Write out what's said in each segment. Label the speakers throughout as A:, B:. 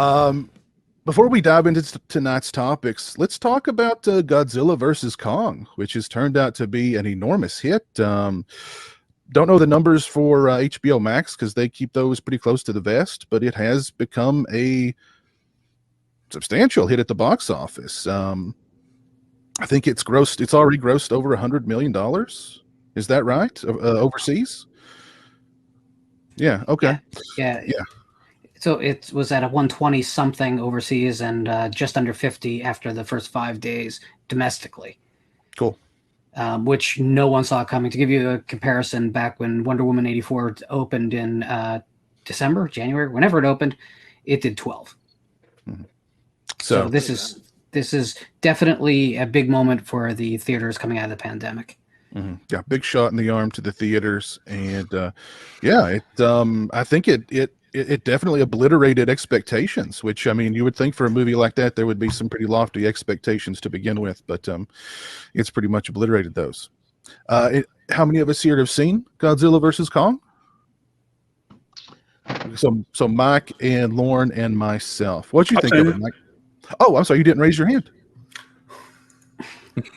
A: Um, Before we dive into tonight's topics, let's talk about Godzilla versus Kong, which has turned out to be an enormous hit. Don't know the numbers for HBO Max because they keep those pretty close to the vest, but it has become a substantial hit at the box office. I think it's already grossed over $100 million. Is that right? Overseas? Yeah. Okay.
B: Yeah.
A: Yeah.
B: So it was at a 120 something overseas and just under 50 after the first 5 days domestically.
A: Cool.
B: Which no one saw coming. To give you a comparison, back when Wonder Woman 84 opened in December, January, whenever it opened, it did 12.
A: Mm-hmm.
B: So this is definitely a big moment for the theaters coming out of the pandemic.
A: Mm-hmm. Yeah, big shot in the arm to the theaters, and I think it definitely obliterated expectations. Which, I mean, you would think for a movie like that there would be some pretty lofty expectations to begin with, but it's pretty much obliterated those. How many of us here have seen Godzilla versus Kong? So Mike and Lauren and myself. What do you think of it, Mike? Oh, I'm sorry, you didn't raise your hand.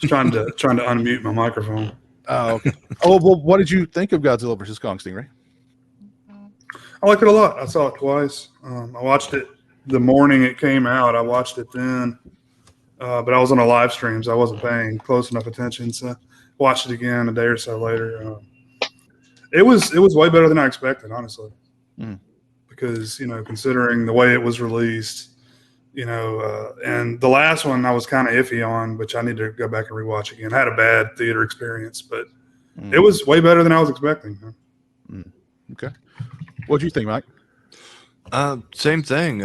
C: Trying to unmute my microphone.
A: Oh, okay. Oh, well, what did you think of Godzilla versus Kong, Stingray?
C: I liked it a lot. I saw it twice. I watched it the morning it came out. I watched it then, but I was on a live stream, so I wasn't paying close enough attention. So watched it again a day or so later. It was way better than I expected, honestly. Because considering the way it was released, and the last one I was kind of iffy on, which I need to go back and rewatch again. I had a bad theater experience, but it was way better than I was expecting.
A: Okay. What do you think, Mike?
D: Same thing.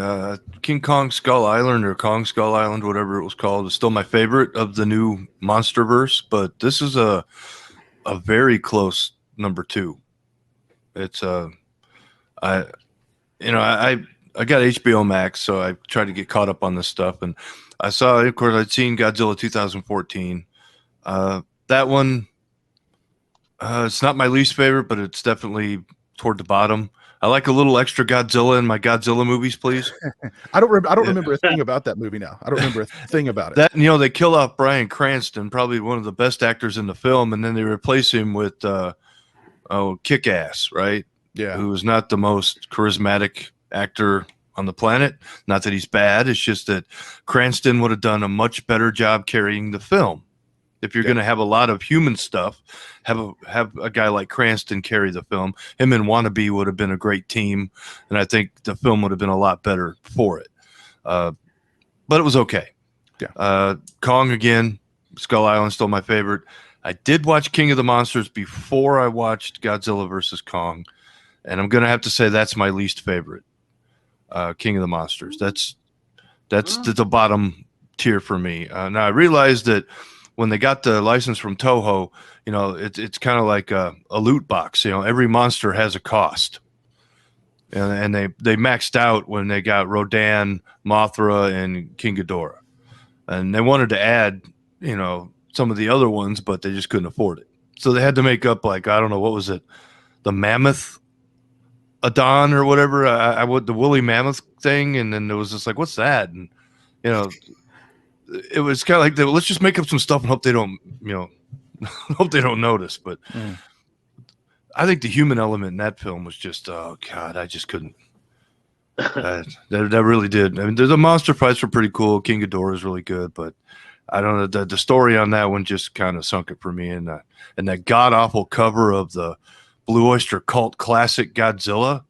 D: King Kong Skull Island, or Kong Skull Island, whatever it was called, is still my favorite of the new Monsterverse, but this is a very close number 2. It's I got HBO Max, so I tried to get caught up on this stuff, and I saw, of course, I'd seen Godzilla 2014. That one, it's not my least favorite, but it's definitely toward the bottom. I like a little extra Godzilla in my Godzilla movies, please.
A: I don't remember a thing about that movie now. I don't remember a thing about it.
D: That, they kill off Bryan Cranston, probably one of the best actors in the film, and then they replace him with Kick-Ass, right?
A: Yeah.
D: Who is not the most charismatic actor on the planet. Not that he's bad. It's just that Cranston would have done a much better job carrying the film. If you're going to have a lot of human stuff, have a guy like Cranston carry the film. Him and Wannabe would have been a great team, and I think the film would have been a lot better for it. But it was okay.
A: Yeah.
D: Kong again, Skull Island, still my favorite. I did watch King of the Monsters before I watched Godzilla versus Kong, and I'm going to have to say that's my least favorite. King of the Monsters. That's the bottom tier for me. Now I realized that when they got the license from Toho, it's kind of like a loot box. Every monster has a cost, and they maxed out when they got Rodan, Mothra, and King Ghidorah, and they wanted to add some of the other ones, but they just couldn't afford it. So they had to make up, like, I don't know, what was it, the Mammoth Adon or whatever, I would the woolly mammoth thing, and then there was just like, what's that? And it was kind of like, let's just make up some stuff and hope they don't hope they don't notice. But I think the human element in that film was just, oh god, I just couldn't. That really did. I mean, the monster fights were pretty cool. King Ghidorah is really good, but I don't know, the story on that one just kind of sunk it for me. And that god awful cover of the Blue Oyster Cult classic Godzilla,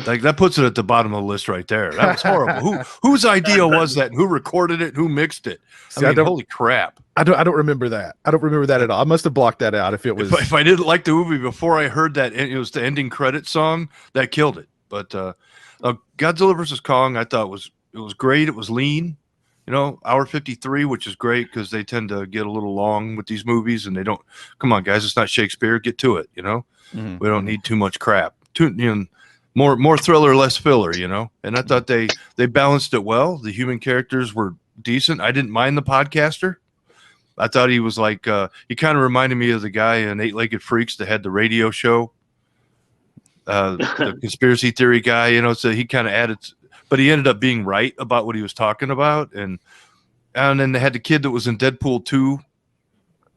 D: like, that puts it at the bottom of the list right there. That was horrible. Whose idea was that? And who recorded it? And who mixed it? Holy crap!
A: I don't remember that. I don't remember that at all. I must have blocked that out. If it was,
D: if I didn't like the movie before I heard that, it was the ending credit song that killed it. But Godzilla versus Kong, I thought it was great. It was lean. Hour 53, which is great because they tend to get a little long with these movies, and they don't. Come on, guys, it's not Shakespeare. Get to it. We don't need too much crap. More thriller, less filler. And I thought they balanced it well. The human characters were decent. I didn't mind the podcaster. I thought he was like he kind of reminded me of the guy in Eight-Legged Freaks that had the radio show, the conspiracy theory guy. So he kind of added. but he ended up being right about what he was talking about. And then they had the kid that was in Deadpool 2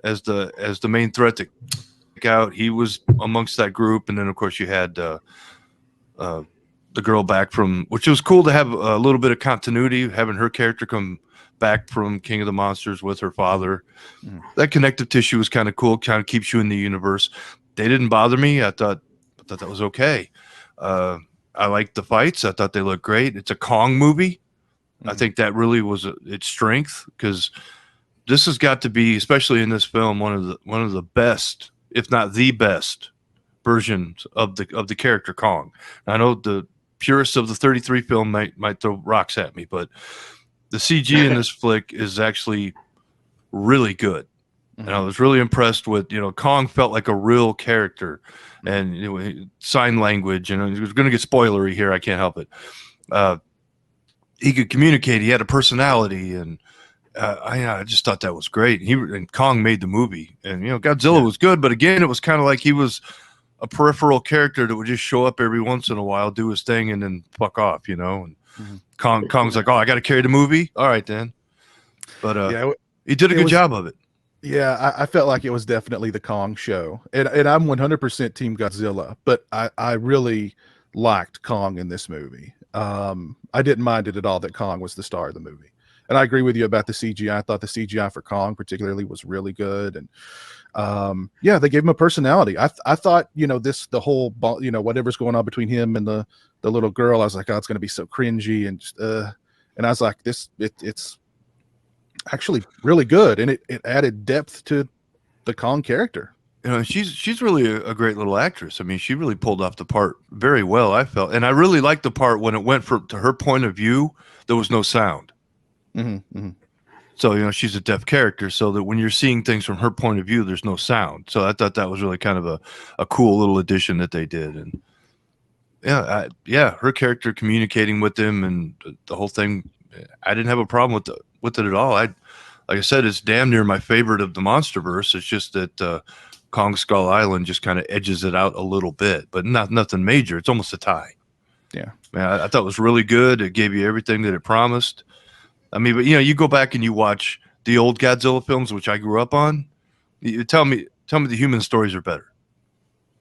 D: as the main threat to take out. He was amongst that group. And then of course you had the girl back from, which was cool to have a little bit of continuity, having her character come back from King of the Monsters with her father. That connective tissue was kind of cool, kind of keeps you in the universe. They didn't bother me. I thought that was okay. I liked the fights. I thought they looked great. It's a Kong movie. I think that really was its strength, because this has got to be, especially in this film, one of the best, if not the best, versions of the character Kong. I know the purists of the 33 film might throw rocks at me, but the CG in this flick is actually really good. And I was really impressed with, Kong felt like a real character, and sign language, and I was going to get spoilery here. I can't help it. He could communicate. He had a personality, and I just thought that was great. And Kong made the movie, and Godzilla was good, but again, it was kind of like he was a peripheral character that would just show up every once in a while, do his thing, and then fuck off, And Kong's like, oh, I got to carry the movie. All right, then. But he did a good job of it.
A: Yeah, I felt like it was definitely the Kong show, and I'm 100% Team Godzilla, but I really liked Kong in this movie. I didn't mind it at all that Kong was the star of the movie, and I agree with you about the CGI. I thought the CGI for Kong particularly was really good, and they gave him a personality. I thought the whole whatever's going on between him and the little girl, I was like, oh, it's going to be so cringy, and I was like, it's actually really good, and it added depth to the Kong character.
D: She's really a great little actress. I mean, she really pulled off the part very well, I felt. And I really liked the part when it went to her point of view, there was no sound. So, she's a deaf character, so that when you're seeing things from her point of view, there's no sound. So I thought that was really kind of a cool little addition that they did. And her character communicating with him and the whole thing, I didn't have a problem with it at all. Like I said, it's damn near my favorite of the Monsterverse. It's just that Kong Skull Island just kind of edges it out a little bit, but nothing major. It's almost a tie.
A: Yeah,
D: man, I thought it was really good. It gave you everything that it promised. I mean, but you go back and you watch the old Godzilla films, which I grew up on. You tell me the human stories are better.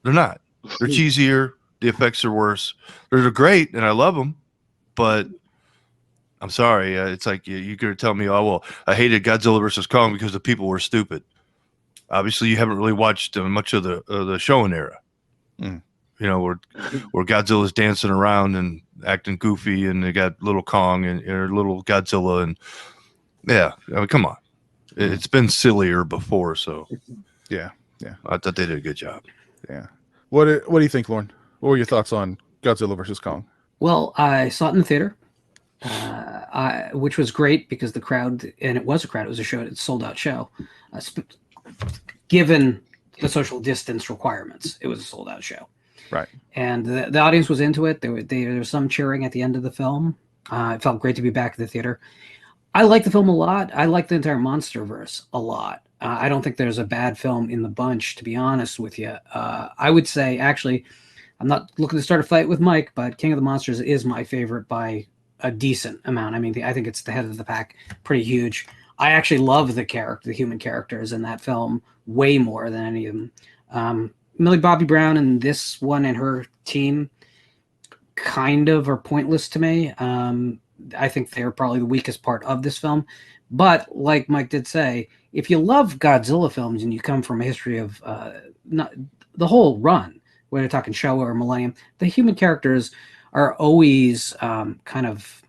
D: They're not. They're cheesier. The effects are worse. They're great, and I love them, but I'm sorry. It's like you're going to tell me, oh, well, I hated Godzilla versus Kong because the people were stupid. Obviously, you haven't really watched much of the Showa era. Where Godzilla's dancing around and acting goofy, and they got little Kong or little Godzilla, and I mean, come on, it's been sillier before. So
A: yeah,
D: I thought they did a good job.
A: Yeah. What do you think, Lauren? What were your thoughts on Godzilla versus Kong?
B: Well, I saw it in the theater, which was great because the crowd, and it was a crowd. It was a show. It's a sold-out show. Given the social distance requirements, it was a sold-out show.
A: Right.
B: And the audience was into it. There was some cheering at the end of the film. It felt great to be back at the theater. I like the film a lot. I like the entire Monsterverse a lot. I don't think there's a bad film in the bunch, to be honest with you. I would say, actually, I'm not looking to start a fight with Mike, but King of the Monsters is my favorite by a decent amount. I mean, I think it's the head of the pack, pretty huge. I actually love the human characters in that film way more than any of them. Millie Bobby Brown and this one and her team kind of are pointless to me. I think they're probably the weakest part of this film. But like Mike did say, if you love Godzilla films and you come from a history of not the whole run, whether you're talking Showa or Millennium, the human characters are always kind of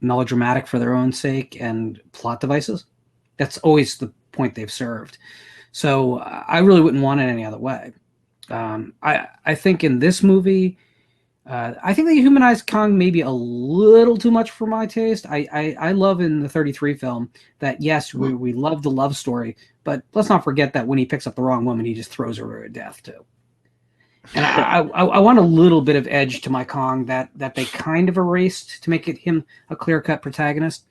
B: melodramatic for their own sake and plot devices. That's always the point they've served. So I really wouldn't want it any other way. I think in this movie, I think they humanized Kong maybe a little too much for my taste. I love in the 33 film that, yes, we love the love story, but let's not forget that when he picks up the wrong woman, he just throws her to death too. And I want a little bit of edge to my Kong that they kind of erased to make him a clear-cut protagonist.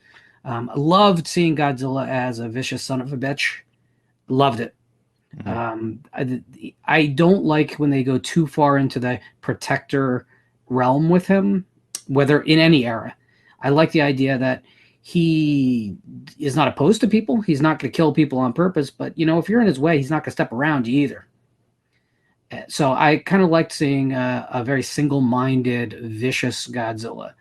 B: I loved seeing Godzilla as a vicious son of a bitch. Loved it. I don't like when they go too far into the protector realm with him. whether in any era. I like the idea that he is not opposed to people. He's not going to kill people on purpose, but if you're in his way, he's not going to step around you either. So I kind of liked seeing a very single-minded, vicious Godzilla.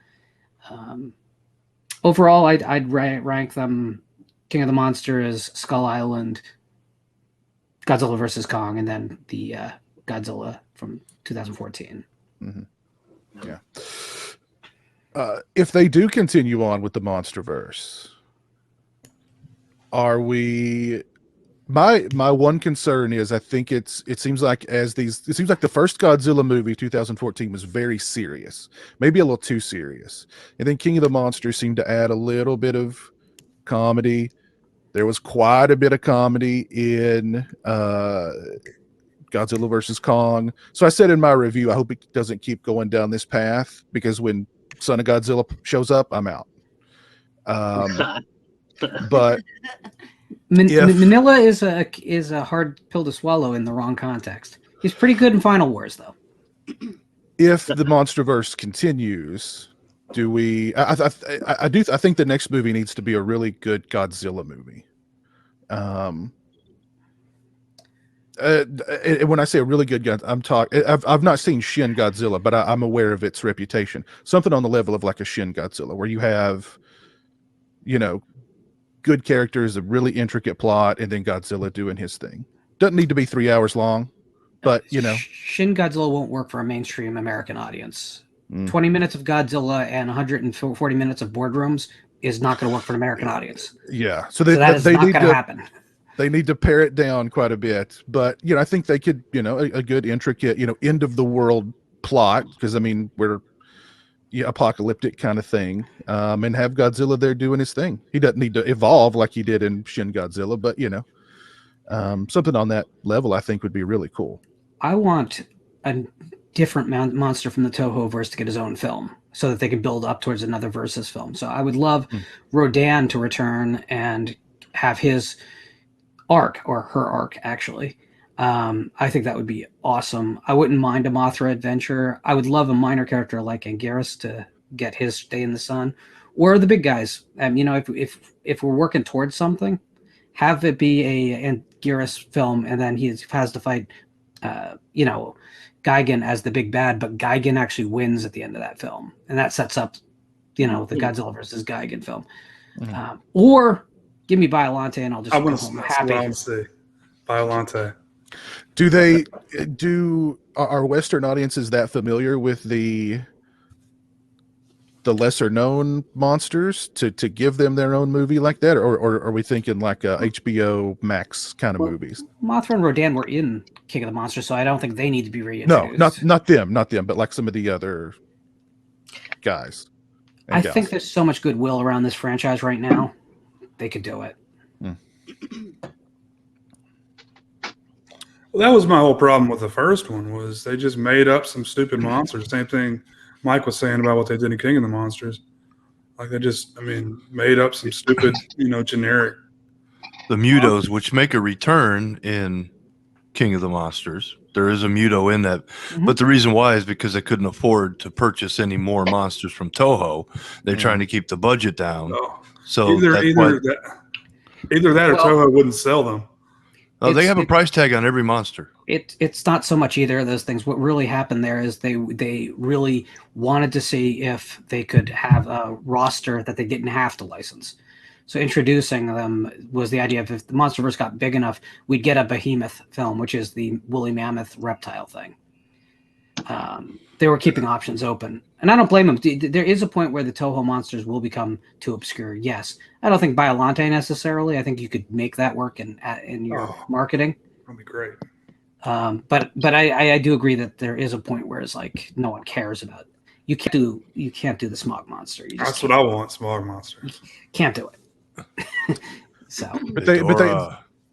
B: Overall, I'd rank them: King of the Monsters, Skull Island, Godzilla versus Kong, and then the Godzilla from 2014.
A: Mm-hmm. Yeah. If they do continue on with the Monsterverse, are we? My one concern is I think it seems like the first Godzilla movie 2014 was very serious, maybe a little too serious, and then King of the Monsters seemed to add a little bit of comedy. There was quite a bit of comedy in Godzilla versus Kong. So I said in my review, I hope it doesn't keep going down this path, because when Son of Godzilla shows up, I'm out. But
B: Manila is a hard pill to swallow in the wrong context. He's pretty good in Final Wars, though.
A: If the Monsterverse continues, do we? I think the next movie needs to be a really good Godzilla movie. When I say a really good gun, I'm talking. I've not seen Shin Godzilla, but I'm aware of its reputation. Something on the level of like a Shin Godzilla, where you have, good characters, a really intricate plot, and then Godzilla doing his thing. Doesn't need to be 3 hours long, but
B: Shin Godzilla won't work for a mainstream American audience. 20 minutes of Godzilla and 140 minutes of boardrooms is not going to work for an American audience.
A: Yeah,
B: so that is not going to happen.
A: They need to pare it down quite a bit, but I think they could, a good intricate, end of the world plot, because we're apocalyptic kind of thing, and have Godzilla there doing his thing. He doesn't need to evolve like he did in Shin Godzilla, but something on that level I think would be really cool.
B: I want a different monster from the Toho verse to get his own film, so that they can build up towards another Versus film. So I would love Rodan to return and have his arc, or her arc, actually. I think that would be awesome. I wouldn't mind a Mothra adventure. I would love a minor character like Anguirus to get his day in the sun, or the big guys. If we're working towards something, have it be a Anguirus film, and then he has to fight, Gigan as the big bad, but Gigan actually wins at the end of that film, and that sets up, the Godzilla versus Gigan film. Or give me Biollante, and I'll just go home happy.
C: I want to see Biollante.
A: Are Western audiences that familiar with the lesser known monsters to give them their own movie like that, or are we thinking like HBO Max kind of movies?
B: Mothra and Rodan were in King of the Monsters, so I don't think they need to be reintroduced.
A: No, not them, but like some of the other guys.
B: I think there's so much goodwill around this franchise right now. They could do it.
C: Well, that was my whole problem with the first one, was they just made up some stupid monsters. Same thing Mike was saying about what they did in King of the Monsters. Like they just, made up some stupid, generic.
D: The Mutos, which make a return in King of the Monsters. There is a Muto in that. But the reason why is because they couldn't afford to purchase any more monsters from Toho. They're trying to keep the budget down.
C: Oh.
D: So
C: either that or Toho wouldn't sell them.
D: Oh, they have a price tag on every monster.
B: It's not so much either of those things. What really happened there is they really wanted to see if they could have a roster that they didn't have to license. So introducing them was the idea of, if the Monsterverse got big enough, we'd get a behemoth film, which is the woolly mammoth reptile thing. They were keeping options open, and I don't blame them. There is a point where the Toho monsters will become too obscure. Yes, I don't think Biollante necessarily. I think you could make that work in your marketing.
C: That'd be great.
B: But I do agree that there is a point where it's like no one cares about it. You can't do the smog monster.
C: That's what I want, smog monster.
B: Can't do it. So,
A: but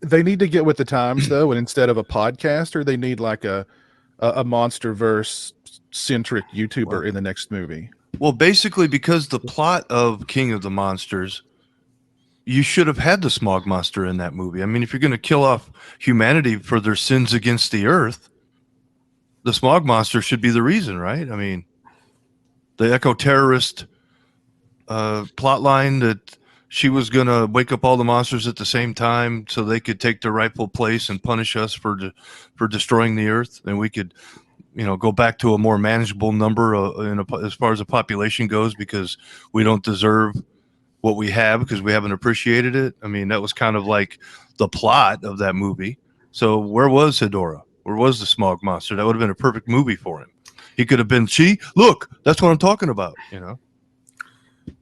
A: they need to get with the times though, and instead of a podcaster, they need like a Monsterverse centric YouTuber in the next movie.
D: Well, basically, because the plot of King of the Monsters, you should have had the smog monster in that movie. If you're going to kill off humanity for their sins against the earth, the smog monster should be the reason, right? the eco terrorist plot line that she was going to wake up all the monsters at the same time so they could take their rightful place and punish us for destroying the earth, and we could, go back to a more manageable number as far as the population goes, because we don't deserve what we have because we haven't appreciated it. I mean, that was kind of like the plot of that movie. So where was Hedorah? Where was the smog monster? That would have been a perfect movie for him. He could have been, look, that's what I'm talking about,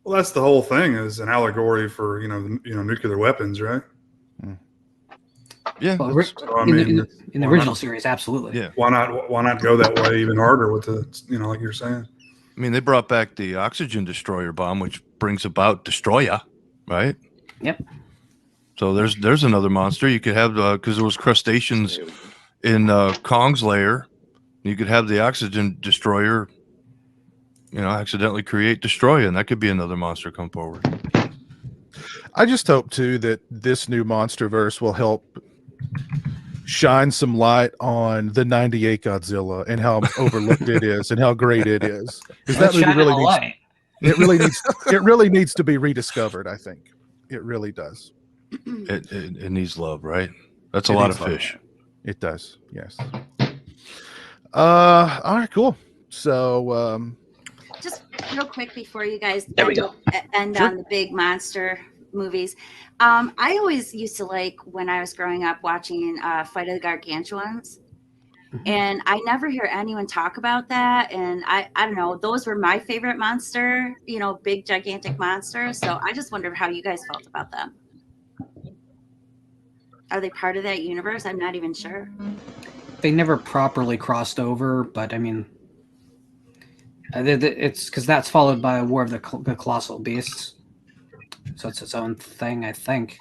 C: Well, that's the whole thing, is an allegory for nuclear weapons, right?
D: Yeah.
B: Well,
C: So,
B: in the original
C: not?
B: series, absolutely.
D: Yeah.
C: Why not go that way even harder with the like you're saying?
D: I mean, they brought back the oxygen destroyer bomb, which brings about Destroya, right?
B: Yep.
D: So there's another monster you could have, because there was crustaceans in Kong's lair. You could have the oxygen destroyer, accidentally create Destroya, and that could be another monster come forward.
A: I just hope too that this new Monsterverse will help shine some light on the '98 Godzilla and how overlooked it is and how great it is. Because that movie really needs it really needs to be rediscovered. I think it really does.
D: It needs love, right? That's a lot of fish.
A: It does. Yes. All right. Cool. So.
E: Just real quick before you guys end
A: Sure.
E: on the big monster movies. I always used to like, when I was growing up, watching Fight of the Gargantuans. And I never hear anyone talk about that. And I don't know, those were my favorite monster, big gigantic monsters. So I just wondered how you guys felt about them. Are they part of that universe? I'm not even sure.
B: They never properly crossed over, but I mean, it's because that's followed by a War of the Colossal Beasts. So it's its own thing, I think.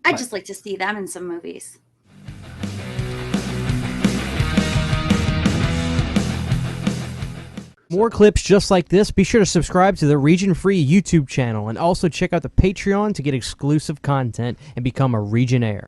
E: I'd just like to see them in some movies.
F: More clips just like this. Be sure to subscribe to the Region Free YouTube channel and also check out the Patreon to get exclusive content and become a Regionaire.